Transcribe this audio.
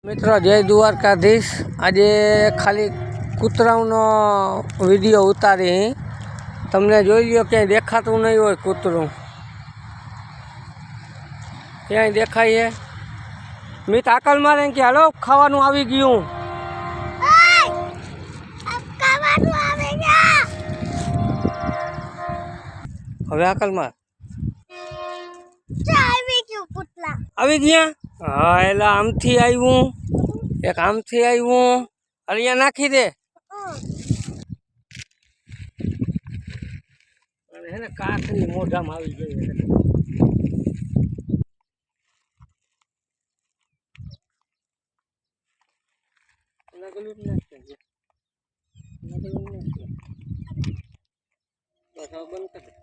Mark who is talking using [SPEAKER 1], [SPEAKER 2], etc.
[SPEAKER 1] મિત્રો જય દ્વારકાધીશ। આજે ખાલી કૂતરાઓનો વિડીયો ઉતારી તમને જોઈ લ્યો। ક્યાંય દેખાતું નહીં હોય કૂતરું, ક્યાંય દેખાય મિત આકલ મારે કે હાલો ખાવાનું આવી ગયું। હવે આકલ માર આવી ગયા। હા એટલે આમથી આવ્યું, એક આમથી આવ્યું, અહીંયા નાખી દે અને હે ને કાચની મોઢામાં આવી ગઈ। બંધ કરી